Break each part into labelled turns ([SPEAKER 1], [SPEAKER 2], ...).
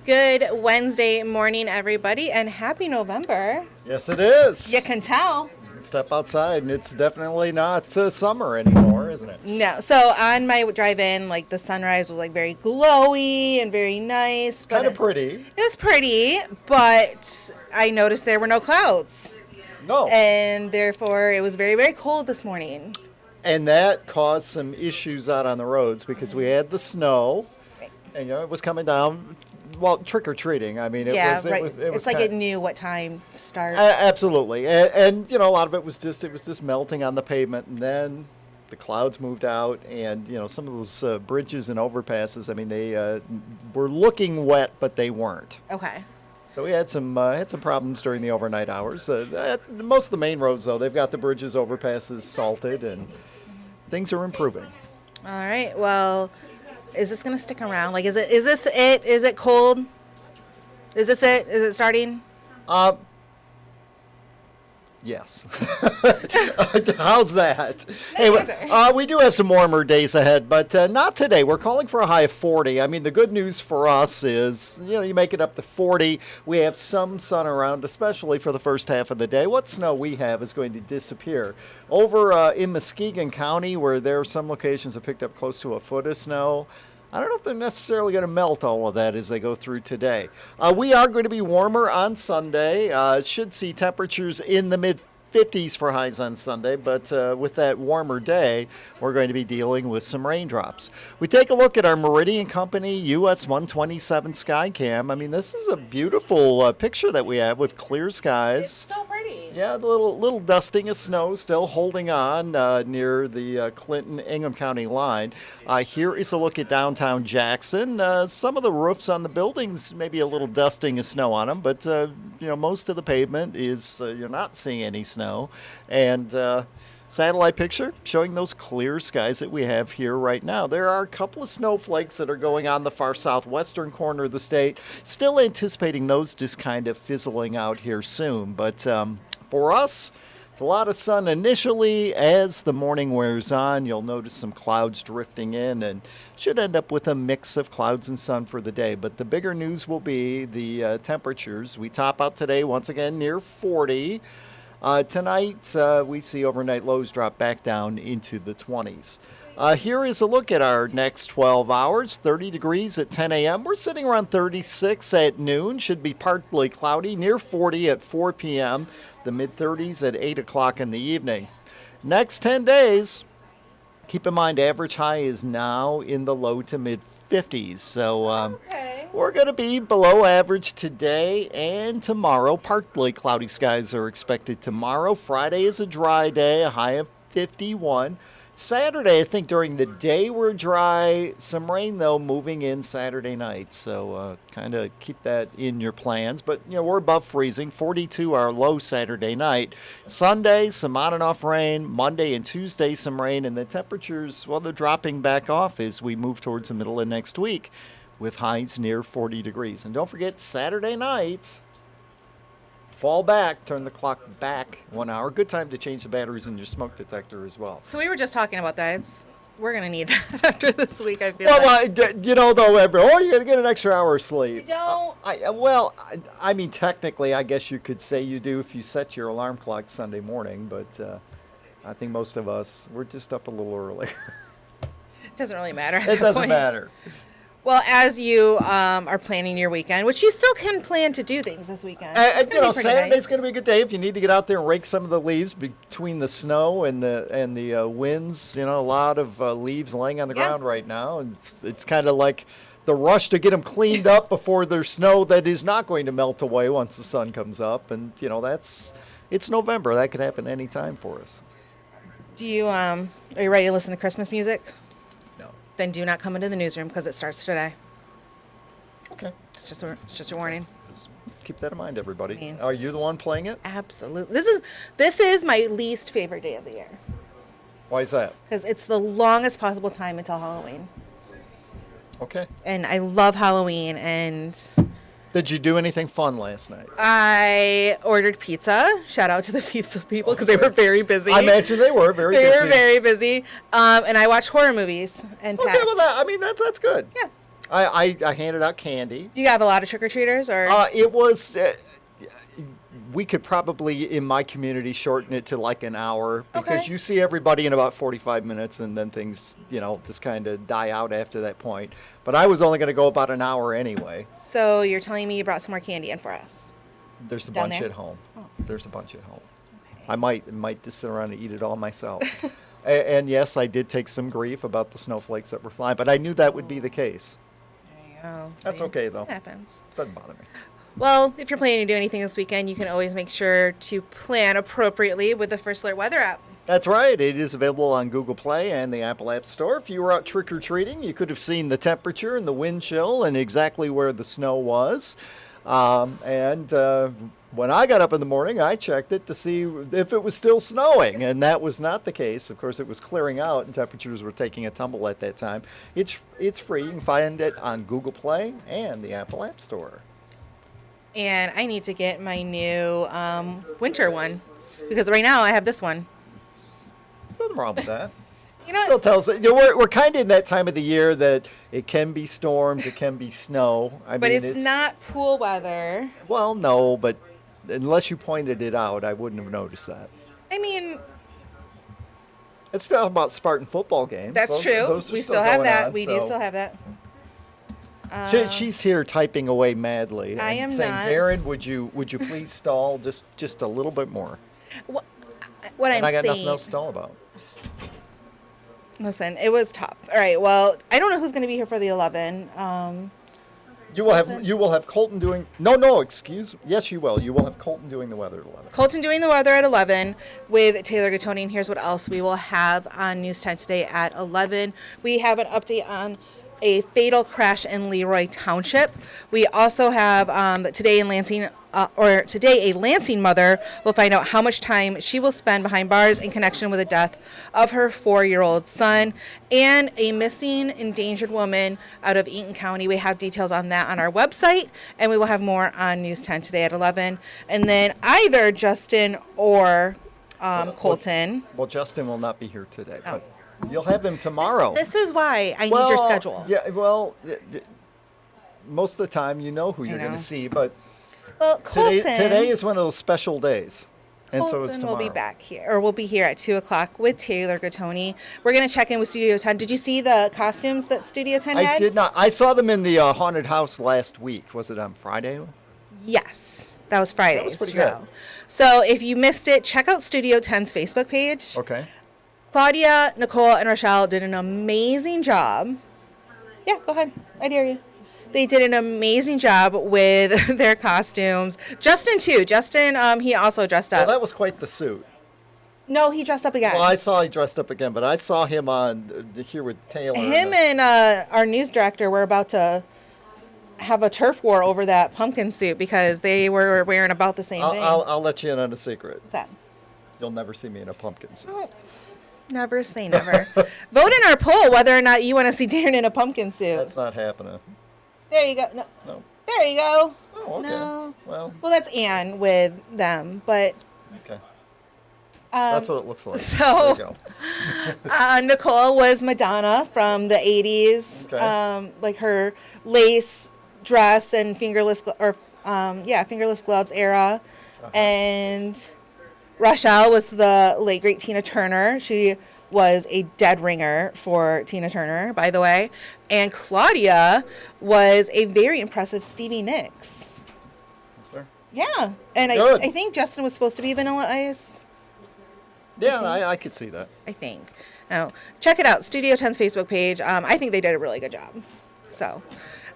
[SPEAKER 1] Good Wednesday morning, everybody, and happy November.
[SPEAKER 2] Yes, it is.
[SPEAKER 1] You can tell.
[SPEAKER 2] Step outside, and it's definitely not summer anymore, isn't it?
[SPEAKER 1] No. So on my drive in, like the sunrise was like very glowy and very nice.
[SPEAKER 2] Kind of pretty.
[SPEAKER 1] It was pretty, but I noticed there were no clouds.
[SPEAKER 2] No.
[SPEAKER 1] And therefore, it was very, very cold this morning.
[SPEAKER 2] And that caused some issues out on the roads because we had the snow, and it was coming down. Well, trick-or-treating. I mean, it was
[SPEAKER 1] it's like it knew what time to start.
[SPEAKER 2] Absolutely. And a lot of it was just melting on the pavement, and then the clouds moved out, and, some of those bridges and overpasses, I mean, they were looking wet, but they weren't.
[SPEAKER 1] Okay.
[SPEAKER 2] So we had some problems during the overnight hours. Most of the main roads, though, they've got the bridges, overpasses salted, and things are improving.
[SPEAKER 1] All right. Well, is this going to stick around? Like, is this it? Is it cold? Is this it? Is it starting?
[SPEAKER 2] Yes. How's that? Anyway, we do have some warmer days ahead, but not today. We're calling for a high of 40. I mean, the good news for us is, you make it up to 40. We have some sun around, especially for the first half of the day. What snow we have is going to disappear. Over in Muskegon County, where there are some locations that picked up close to a foot of snow, I don't know if they're necessarily going to melt all of that as they go through today. We are going to be warmer on Sunday. Should see temperatures in the mid-50s for highs on Sunday, but with that warmer day, we're going to be dealing with some raindrops. We take a look at our Meridian Company US 127 Skycam. I mean, this is a beautiful picture that we have with clear skies.
[SPEAKER 1] It's so pretty.
[SPEAKER 2] Yeah, the little dusting of snow still holding on near the Clinton-Ingham County line. Here is a look at downtown Jackson. Some of the roofs on the buildings, maybe a little dusting of snow on them, but most of the pavement is you're not seeing any snow. And satellite picture showing those clear skies that we have here right now. There are a couple of snowflakes that are going on the far southwestern corner of the state. Still anticipating those just kind of fizzling out here soon, but for us, it's a lot of sun initially. As the morning wears on, you'll notice some clouds drifting in and should end up with a mix of clouds and sun for the day. But the bigger news will be the temperatures. We top out today once again near 40. Tonight, we see overnight lows drop back down into the 20s. Here is a look at our next 12 hours. 30 degrees at 10 a.m. We're sitting around 36 at noon. Should be partly cloudy, near 40 at 4 p.m. The mid-30s at 8 o'clock in the evening. Next 10 days, keep in mind average high is now in the low to mid-50s. So we're going to be below average today and tomorrow. Partly cloudy skies are expected tomorrow. Friday is a dry day, a high of 51. Saturday, I think during the day we're dry. Some rain, though, moving in Saturday night. So kind of keep that in your plans. But, we're above freezing. 42 our low Saturday night. Sunday, some on and off rain. Monday and Tuesday, some rain. And the temperatures, well, they're dropping back off as we move towards the middle of next week with highs near 40 degrees. And don't forget, Saturday night, fall back, turn the clock back 1 hour. Good time to change the batteries in your smoke detector as well.
[SPEAKER 1] So we were just talking about that. We're going to need that after this week, I feel
[SPEAKER 2] though, you're going to get an extra hour of sleep.
[SPEAKER 1] You don't?
[SPEAKER 2] I mean, technically, I guess you could say you do if you set your alarm clock Sunday morning, but I think most of us, we're just up a little earlier.
[SPEAKER 1] It doesn't really matter.
[SPEAKER 2] It doesn't matter.
[SPEAKER 1] Well, as you are planning your weekend, which you still can plan to do things this weekend.
[SPEAKER 2] Saturday's going to be a good day if you need to get out there and rake some of the leaves between the snow and the winds. A lot of leaves laying on the ground right now. And it's kind of like the rush to get them cleaned up before there's snow that is not going to melt away once the sun comes up. And, it's November. That could happen any time for us.
[SPEAKER 1] Do you, are you ready to listen to Christmas music? Then do not come into the newsroom because it starts today.
[SPEAKER 2] Okay.
[SPEAKER 1] It's just a warning.
[SPEAKER 2] Just keep that in mind, everybody. Are you the one playing it?
[SPEAKER 1] Absolutely. This is my least favorite day of the year.
[SPEAKER 2] Why is that?
[SPEAKER 1] Because it's the longest possible time until Halloween.
[SPEAKER 2] Okay.
[SPEAKER 1] And I love Halloween. And
[SPEAKER 2] did you do anything fun last night?
[SPEAKER 1] I ordered pizza. Shout out to the pizza people because they were very busy.
[SPEAKER 2] I imagine they were very busy.
[SPEAKER 1] They were very busy. And I watched horror movies and
[SPEAKER 2] okay, well, that's good.
[SPEAKER 1] Yeah.
[SPEAKER 2] I handed out candy.
[SPEAKER 1] Do you have a lot of trick-or-treaters? Or
[SPEAKER 2] It was. We could probably, in my community, shorten it to like an hour because
[SPEAKER 1] Okay.
[SPEAKER 2] you see everybody in about 45 minutes and then things, just kind of die out after that point. But I was only going to go about an hour anyway.
[SPEAKER 1] So you're telling me you brought some more candy in for us?
[SPEAKER 2] There's a
[SPEAKER 1] Down
[SPEAKER 2] bunch
[SPEAKER 1] there?
[SPEAKER 2] at home.
[SPEAKER 1] Oh.
[SPEAKER 2] There's a bunch at home.
[SPEAKER 1] Okay.
[SPEAKER 2] I might just sit around and eat it all myself. And yes, I did take some grief about the snowflakes that were flying, but I knew that would be the case.
[SPEAKER 1] There you go.
[SPEAKER 2] That's
[SPEAKER 1] See?
[SPEAKER 2] okay, though.
[SPEAKER 1] It happens.
[SPEAKER 2] Doesn't bother me.
[SPEAKER 1] Well, if you're planning to do anything this weekend, you can always make sure to plan appropriately with the First Alert Weather app.
[SPEAKER 2] That's right. It is available on Google Play and the Apple App Store. If you were out trick-or-treating, you could have seen the temperature and the wind chill and exactly where the snow was. When I got up in the morning, I checked it to see if it was still snowing, and that was not the case. Of course, it was clearing out, and temperatures were taking a tumble at that time. It's free. You can find it on Google Play and the Apple App Store.
[SPEAKER 1] And I need to get my new winter one because right now I have this one.
[SPEAKER 2] Nothing wrong with that.
[SPEAKER 1] You know
[SPEAKER 2] Still
[SPEAKER 1] what?
[SPEAKER 2] tells we're kind of in that time of the year that it can be storms, it can be snow.
[SPEAKER 1] But it's not pool weather.
[SPEAKER 2] Well, no, but unless you pointed it out, I wouldn't have noticed that.
[SPEAKER 1] I mean,
[SPEAKER 2] It's still about Spartan football games.
[SPEAKER 1] that's true.
[SPEAKER 2] Those are
[SPEAKER 1] We still have
[SPEAKER 2] going
[SPEAKER 1] that.
[SPEAKER 2] on,
[SPEAKER 1] We do still have that.
[SPEAKER 2] She's here typing away madly.
[SPEAKER 1] I
[SPEAKER 2] and
[SPEAKER 1] am
[SPEAKER 2] saying,
[SPEAKER 1] not.
[SPEAKER 2] Darrin, would you please stall just a little bit more?
[SPEAKER 1] What
[SPEAKER 2] And
[SPEAKER 1] I'm
[SPEAKER 2] I got
[SPEAKER 1] saying.
[SPEAKER 2] nothing else to stall about.
[SPEAKER 1] Listen, it was tough. All right. Well, I don't know who's going to be here for the 11.
[SPEAKER 2] You will have Colton doing yes you will. You will have Colton doing the weather at 11.
[SPEAKER 1] Colton doing the weather at 11 with Taylor Gattoni. And here's what else we will have on News 10 today at 11. We have an update on a fatal crash in Leroy Township. We also have today a Lansing mother will find out how much time she will spend behind bars in connection with the death of her 4-year-old son, and a missing endangered woman out of Eaton County. We have details on that on our website, and we will have more on News 10 today at 11. And then either Justin or Colton.
[SPEAKER 2] Well, Justin will not be here today,
[SPEAKER 1] Oh.
[SPEAKER 2] but you'll have him tomorrow.
[SPEAKER 1] This is why I need your schedule.
[SPEAKER 2] Yeah, well, most of the time you know who you're going
[SPEAKER 1] know.
[SPEAKER 2] to see, but
[SPEAKER 1] Well, Colton.
[SPEAKER 2] today is one of those special days, and so is
[SPEAKER 1] Colton
[SPEAKER 2] tomorrow.
[SPEAKER 1] will be back here, or will be here at 2 o'clock with Taylor Gattoni. We're going to check in with Studio 10. Did you see the costumes that Studio 10 had?
[SPEAKER 2] I did not. I saw them in the haunted house last week. Was it on Friday?
[SPEAKER 1] Yes, that was Friday.
[SPEAKER 2] That was pretty good.
[SPEAKER 1] So if you missed it, check out Studio 10's Facebook page.
[SPEAKER 2] Okay.
[SPEAKER 1] Claudia, Nicole, and Rochelle did an amazing job. Yeah, go ahead. I dare you. They did an amazing job with their costumes. Justin, too. Justin, he also dressed up.
[SPEAKER 2] Well, that was quite the suit.
[SPEAKER 1] No, he dressed up again.
[SPEAKER 2] Well, I saw he dressed up again, but I saw him on here with Taylor.
[SPEAKER 1] Him and our news director were about to have a turf war over that pumpkin suit because they were wearing about the same thing.
[SPEAKER 2] I'll let you in on a secret.
[SPEAKER 1] What's that?
[SPEAKER 2] You'll never see me in a pumpkin suit.
[SPEAKER 1] Oh, never say never. Vote in our poll whether or not you want to see Darrin in a pumpkin suit.
[SPEAKER 2] That's not happening.
[SPEAKER 1] There you go. No.
[SPEAKER 2] No.
[SPEAKER 1] There you go.
[SPEAKER 2] Oh, okay.
[SPEAKER 1] No.
[SPEAKER 2] Well,
[SPEAKER 1] That's Anne with them, but
[SPEAKER 2] okay. That's what it looks like.
[SPEAKER 1] so-
[SPEAKER 2] There you go.
[SPEAKER 1] Nicole was Madonna from the 80s.
[SPEAKER 2] Okay.
[SPEAKER 1] Like her lace dress and fingerless gloves era. And Rochelle was the late great Tina Turner. She was a dead ringer for Tina Turner, by the way. And Claudia was a very impressive Stevie Nicks.
[SPEAKER 2] Sure.
[SPEAKER 1] Yeah. And
[SPEAKER 2] Good.
[SPEAKER 1] I think Justin was supposed to be Vanilla Ice.
[SPEAKER 2] Yeah, I could see that.
[SPEAKER 1] I think. Oh, check it out. Studio 10's Facebook page. I think they did a really good job. So, all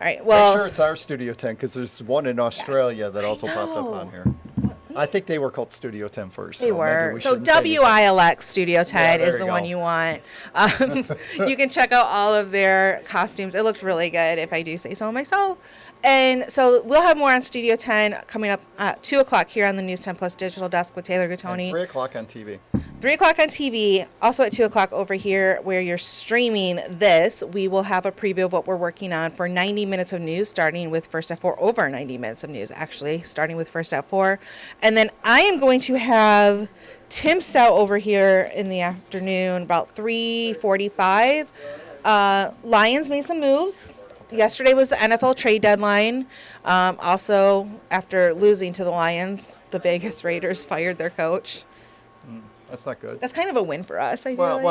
[SPEAKER 1] right. Well,
[SPEAKER 2] Make sure it's our Studio 10 because there's one in Australia that also popped up
[SPEAKER 1] know.
[SPEAKER 2] on here. I think they were called Studio 10 first.
[SPEAKER 1] they
[SPEAKER 2] so maybe
[SPEAKER 1] were.
[SPEAKER 2] we
[SPEAKER 1] So
[SPEAKER 2] shouldn't say anything.
[SPEAKER 1] WILX Studio 10
[SPEAKER 2] there
[SPEAKER 1] is
[SPEAKER 2] you
[SPEAKER 1] the
[SPEAKER 2] go.
[SPEAKER 1] one you want. You can check out all of their costumes. It looked really good, if I do say so myself. And so we'll have more on Studio 10 coming up at 2 o'clock here on the News 10 Plus Digital Desk with Taylor
[SPEAKER 2] And
[SPEAKER 1] Gattoni.
[SPEAKER 2] 3 o'clock on TV.
[SPEAKER 1] 3 o'clock on TV, also at 2 o'clock over here where you're streaming this. We will have a preview of what we're working on for 90 minutes of news, starting with First at 4, over 90 minutes of news, actually, starting with First at 4. And then I am going to have Tim Stout over here in the afternoon, about 3:45. Lions made some moves. Yesterday was the NFL trade deadline. Also, after losing to the Lions, the Vegas Raiders fired their coach.
[SPEAKER 2] That's not good.
[SPEAKER 1] That's kind of a win for us, I feel
[SPEAKER 2] Well,
[SPEAKER 1] like.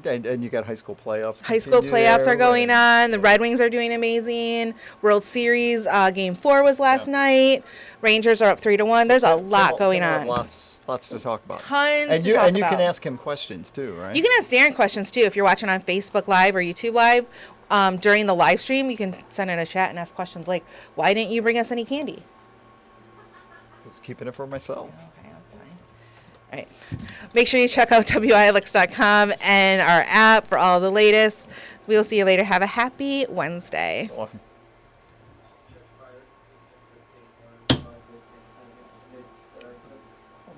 [SPEAKER 2] well, and you got high school playoffs.
[SPEAKER 1] High school
[SPEAKER 2] continue
[SPEAKER 1] playoffs
[SPEAKER 2] there,
[SPEAKER 1] are going
[SPEAKER 2] and-
[SPEAKER 1] on. The Red Wings are doing amazing. World Series Game 4 was last night. Rangers are up 3-1. There's a lot going on.
[SPEAKER 2] Lots to talk about.
[SPEAKER 1] Tons
[SPEAKER 2] and
[SPEAKER 1] to
[SPEAKER 2] you
[SPEAKER 1] talk
[SPEAKER 2] and you
[SPEAKER 1] about.
[SPEAKER 2] can ask him questions too, right?
[SPEAKER 1] You can ask Darrin questions too if you're watching on Facebook Live or YouTube Live. During the live stream, you can send in a chat and ask questions like, "Why didn't you bring us any candy?"
[SPEAKER 2] Just keeping it for myself.
[SPEAKER 1] Okay, that's fine. All right. Make sure you check out WILX.com and our app for all the latest. We'll see you later. Have a happy Wednesday.
[SPEAKER 2] Welcome.